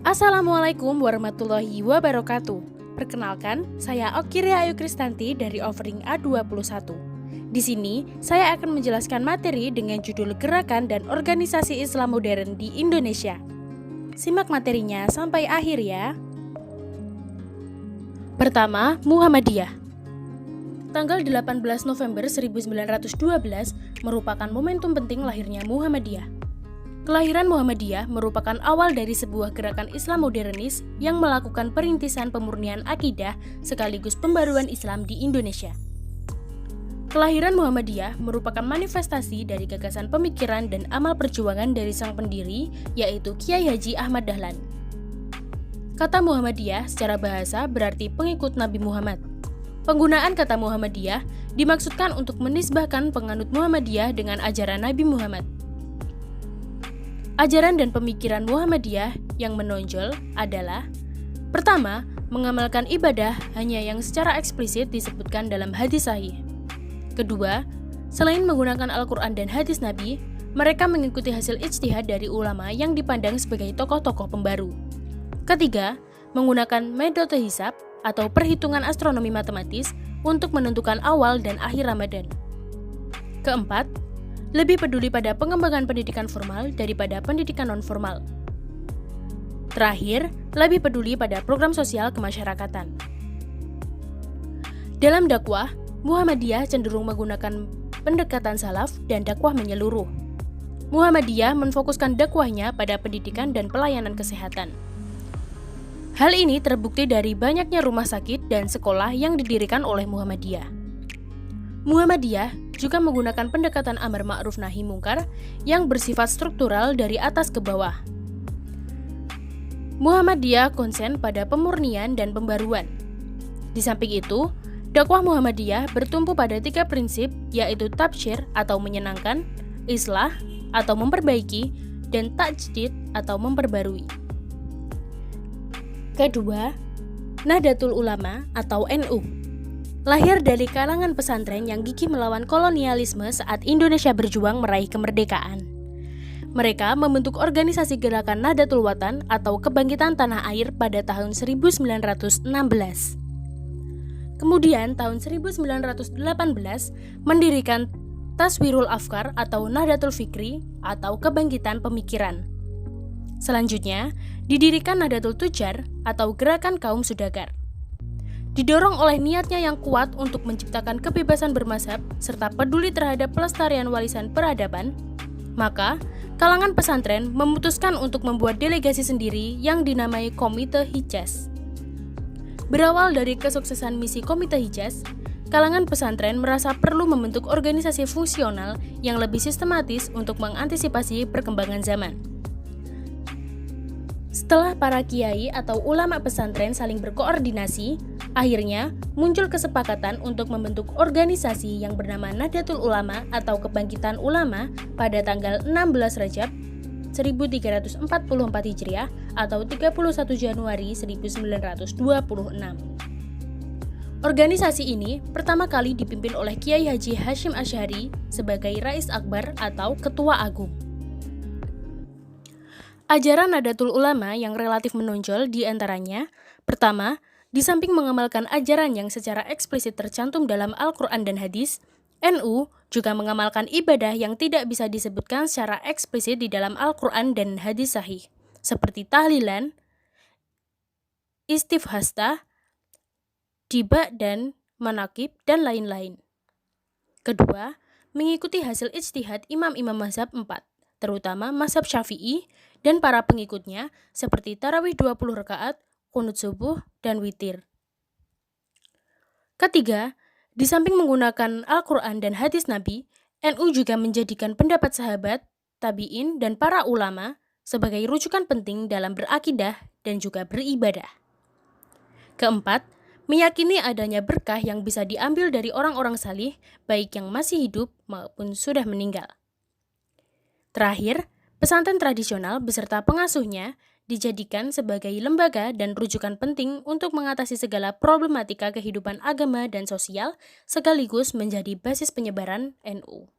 Assalamualaikum warahmatullahi wabarakatuh. Perkenalkan, saya Okiria Ayu Kristanti dari Offering A21. Di sini, saya akan menjelaskan materi dengan judul Gerakan dan Organisasi Islam Modern di Indonesia. Simak materinya sampai akhir ya. Pertama, Muhammadiyah. Tanggal 18 November 1912 merupakan momentum penting lahirnya Muhammadiyah. Kelahiran Muhammadiyah merupakan awal dari sebuah gerakan Islam modernis yang melakukan perintisan pemurnian akidah sekaligus pembaruan Islam di Indonesia. Kelahiran Muhammadiyah merupakan manifestasi dari gagasan pemikiran dan amal perjuangan dari sang pendiri, yaitu Kiai Haji Ahmad Dahlan. Kata Muhammadiyah secara bahasa berarti pengikut Nabi Muhammad. Penggunaan kata Muhammadiyah dimaksudkan untuk menisbahkan penganut Muhammadiyah dengan ajaran Nabi Muhammad. Ajaran dan pemikiran Muhammadiyah yang menonjol adalah: pertama, mengamalkan ibadah hanya yang secara eksplisit disebutkan dalam hadis sahih. Kedua, selain menggunakan Al-Quran dan hadis Nabi, mereka mengikuti hasil ijtihad dari ulama yang dipandang sebagai tokoh-tokoh pembaru. Ketiga, menggunakan metode hisab atau perhitungan astronomi matematis untuk menentukan awal dan akhir Ramadan. Keempat, lebih peduli pada pengembangan pendidikan formal daripada pendidikan non-formal. Terakhir, lebih peduli pada program sosial kemasyarakatan. Dalam dakwah, Muhammadiyah cenderung menggunakan pendekatan salaf dan dakwah menyeluruh. Muhammadiyah memfokuskan dakwahnya pada pendidikan dan pelayanan kesehatan. Hal ini terbukti dari banyaknya rumah sakit dan sekolah yang didirikan oleh Muhammadiyah. Muhammadiyah juga menggunakan pendekatan amar ma'ruf nahi mungkar yang bersifat struktural dari atas ke bawah. Muhammadiyah konsen pada pemurnian dan pembaruan. Di samping itu, dakwah Muhammadiyah bertumpu pada 3 prinsip, yaitu tabsyir atau menyenangkan, islah atau memperbaiki, dan tajdid atau memperbarui. Kedua, Nahdlatul Ulama atau NU. Lahir dari kalangan pesantren yang gigih melawan kolonialisme saat Indonesia berjuang meraih kemerdekaan. Mereka membentuk organisasi gerakan Nahdlatul Watan atau Kebangkitan Tanah Air pada tahun 1916. Kemudian tahun 1918 mendirikan Taswirul Afkar atau Nahdlatul Fikri atau Kebangkitan Pemikiran. Selanjutnya, didirikan Nahdlatul Tujar atau Gerakan Kaum Sudagar. Didorong oleh niatnya yang kuat untuk menciptakan kebebasan bermazhab serta peduli terhadap pelestarian warisan peradaban, maka kalangan pesantren memutuskan untuk membuat delegasi sendiri yang dinamai Komite Hijaz. Berawal dari kesuksesan misi Komite Hijaz, kalangan pesantren merasa perlu membentuk organisasi fungsional yang lebih sistematis untuk mengantisipasi perkembangan zaman. Setelah para kiai atau ulama pesantren saling berkoordinasi, akhirnya muncul kesepakatan untuk membentuk organisasi yang bernama Nahdlatul Ulama atau Kebangkitan Ulama pada tanggal 16 Rajab 1344 Hijriah atau 31 Januari 1926. Organisasi ini pertama kali dipimpin oleh Kiai Haji Hashim Asy'ari sebagai Rais Akbar atau Ketua Agung. Ajaran Nahdlatul Ulama yang relatif menonjol di antaranya: pertama, di samping mengamalkan ajaran yang secara eksplisit tercantum dalam Al-Quran dan hadis, NU juga mengamalkan ibadah yang tidak bisa disebutkan secara eksplisit di dalam Al-Quran dan hadis sahih, seperti tahlilan, istifhastah, diba dan manakib, dan lain-lain. Kedua, mengikuti hasil ijtihad imam-imam mazhab 4, terutama mazhab Syafi'i dan para pengikutnya seperti tarawih 20 rakaat, qunut subuh, dan witir. Ketiga, di samping menggunakan Al-Quran dan hadis Nabi, NU juga menjadikan pendapat sahabat, tabi'in, dan para ulama sebagai rujukan penting dalam berakidah dan juga beribadah. Keempat, meyakini adanya berkah yang bisa diambil dari orang-orang salih, baik yang masih hidup maupun sudah meninggal. Terakhir, pesantren tradisional beserta pengasuhnya dijadikan sebagai lembaga dan rujukan penting untuk mengatasi segala problematika kehidupan agama dan sosial, sekaligus menjadi basis penyebaran NU.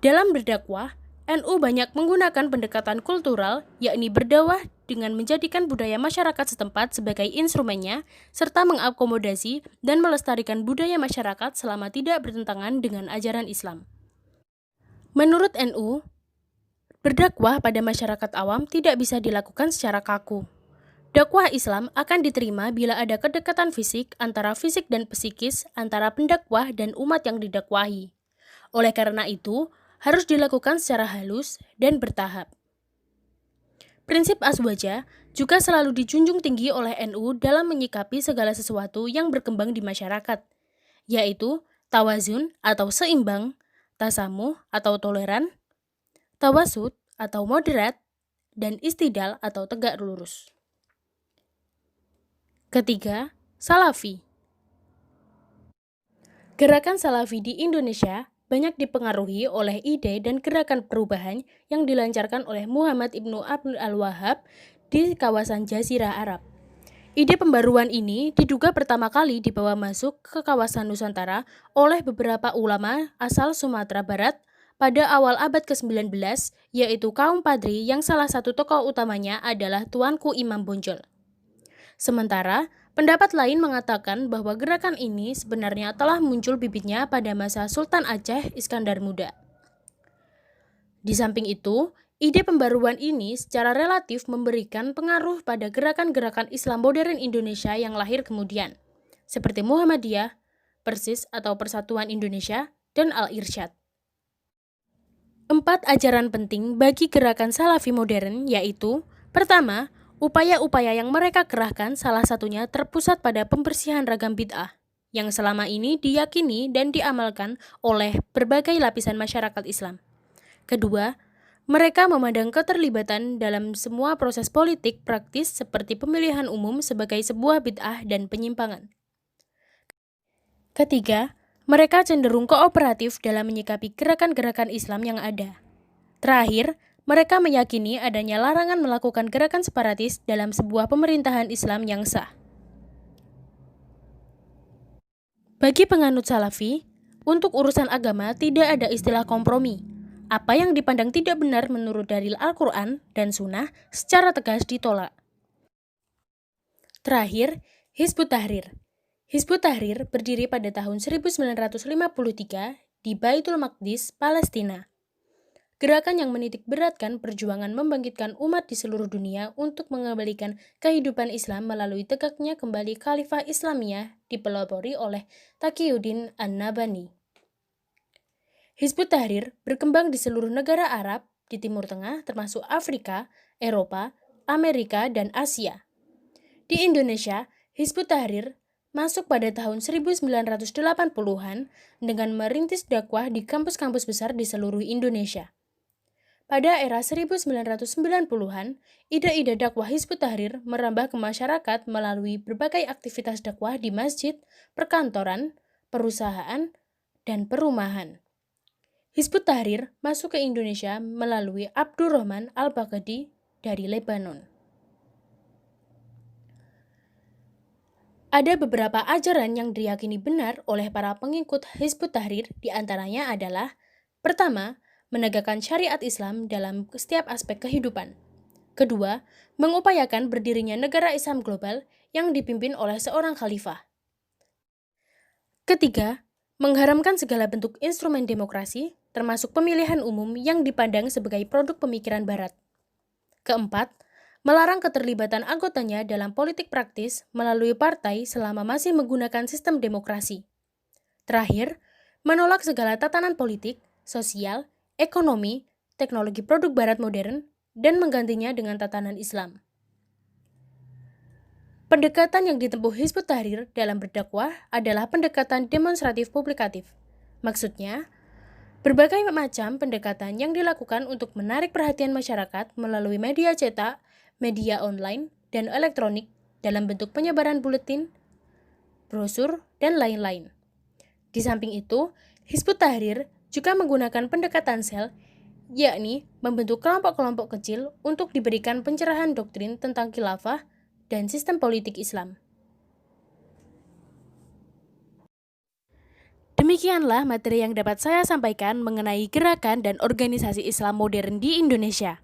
Dalam berdakwah, NU banyak menggunakan pendekatan kultural, yakni berdakwah dengan menjadikan budaya masyarakat setempat sebagai instrumennya, serta mengakomodasi dan melestarikan budaya masyarakat selama tidak bertentangan dengan ajaran Islam. Menurut NU, berdakwah pada masyarakat awam tidak bisa dilakukan secara kaku. Dakwah Islam akan diterima bila ada kedekatan fisik antara fisik dan psikis antara pendakwah dan umat yang didakwahi. Oleh karena itu, harus dilakukan secara halus dan bertahap. Prinsip aswaja juga selalu dijunjung tinggi oleh NU dalam menyikapi segala sesuatu yang berkembang di masyarakat, yaitu tawazun atau seimbang, tasamuh atau toleran, tawasud atau moderat, dan istidal atau tegak lurus. Ketiga, Salafi. Gerakan Salafi di Indonesia banyak dipengaruhi oleh ide dan gerakan perubahan yang dilancarkan oleh Muhammad Ibnu Abdul Al-Wahhab di kawasan Jazirah Arab. Ide pembaruan ini diduga pertama kali dibawa masuk ke kawasan Nusantara oleh beberapa ulama asal Sumatera Barat pada awal abad ke-19, yaitu kaum Padri yang salah satu tokoh utamanya adalah Tuanku Imam Bonjol. Sementara, pendapat lain mengatakan bahwa gerakan ini sebenarnya telah muncul bibitnya pada masa Sultan Aceh Iskandar Muda. Di samping itu, ide pembaruan ini secara relatif memberikan pengaruh pada gerakan-gerakan Islam modern Indonesia yang lahir kemudian, seperti Muhammadiyah, Persis atau Persatuan Indonesia, dan Al-Irsyad. 4 ajaran penting bagi gerakan Salafi modern yaitu: pertama, upaya-upaya yang mereka kerahkan salah satunya terpusat pada pembersihan ragam bid'ah, yang selama ini diyakini dan diamalkan oleh berbagai lapisan masyarakat Islam. Kedua, mereka memandang keterlibatan dalam semua proses politik praktis seperti pemilihan umum sebagai sebuah bid'ah dan penyimpangan. Ketiga, mereka cenderung kooperatif dalam menyikapi gerakan-gerakan Islam yang ada. Terakhir, mereka meyakini adanya larangan melakukan gerakan separatis dalam sebuah pemerintahan Islam yang sah. Bagi penganut Salafi, untuk urusan agama tidak ada istilah kompromi. Apa yang dipandang tidak benar menurut dalil Al-Quran dan Sunnah secara tegas ditolak. Terakhir, Hizbut Tahrir. Hizbut Tahrir berdiri pada tahun 1953 di Baitul Maqdis, Palestina. Gerakan yang menitik beratkan perjuangan membangkitkan umat di seluruh dunia untuk mengembalikan kehidupan Islam melalui tegaknya kembali Khalifah Islamiyah dipelopori oleh Taqiyuddin An-Nabhani. Hizbut Tahrir berkembang di seluruh negara Arab di Timur Tengah termasuk Afrika, Eropa, Amerika, dan Asia. Di Indonesia, Hizbut Tahrir masuk pada tahun 1980-an dengan merintis dakwah di kampus-kampus besar di seluruh Indonesia. Pada era 1990-an, ide-ide dakwah Hizbut Tahrir merambah ke masyarakat melalui berbagai aktivitas dakwah di masjid, perkantoran, perusahaan, dan perumahan. Hizbut Tahrir masuk ke Indonesia melalui Abdurrahman Al-Baghdadi dari Lebanon. Ada beberapa ajaran yang diyakini benar oleh para pengikut Hizbut Tahrir, di antaranya adalah: pertama, menegakkan syariat Islam dalam setiap aspek kehidupan. Kedua, mengupayakan berdirinya negara Islam global yang dipimpin oleh seorang khalifah. Ketiga, mengharamkan segala bentuk instrumen demokrasi, termasuk pemilihan umum yang dipandang sebagai produk pemikiran Barat. Keempat, melarang keterlibatan anggotanya dalam politik praktis melalui partai selama masih menggunakan sistem demokrasi. Terakhir, menolak segala tatanan politik, sosial, ekonomi, teknologi produk Barat modern, dan menggantinya dengan tatanan Islam. Pendekatan yang ditempuh Hizbut Tahrir dalam berdakwah adalah pendekatan demonstratif publikatif. Maksudnya, berbagai macam pendekatan yang dilakukan untuk menarik perhatian masyarakat melalui media cetak, media online, dan elektronik dalam bentuk penyebaran buletin, brosur, dan lain-lain. Di samping itu, Hizbut Tahrir juga menggunakan pendekatan sel, yakni membentuk kelompok-kelompok kecil untuk diberikan pencerahan doktrin tentang khilafah dan sistem politik Islam. Demikianlah materi yang dapat saya sampaikan mengenai gerakan dan organisasi Islam modern di Indonesia.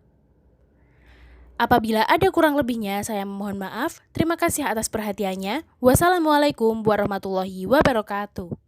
Apabila ada kurang lebihnya, saya memohon maaf. Terima kasih atas perhatiannya. Wassalamualaikum warahmatullahi wabarakatuh.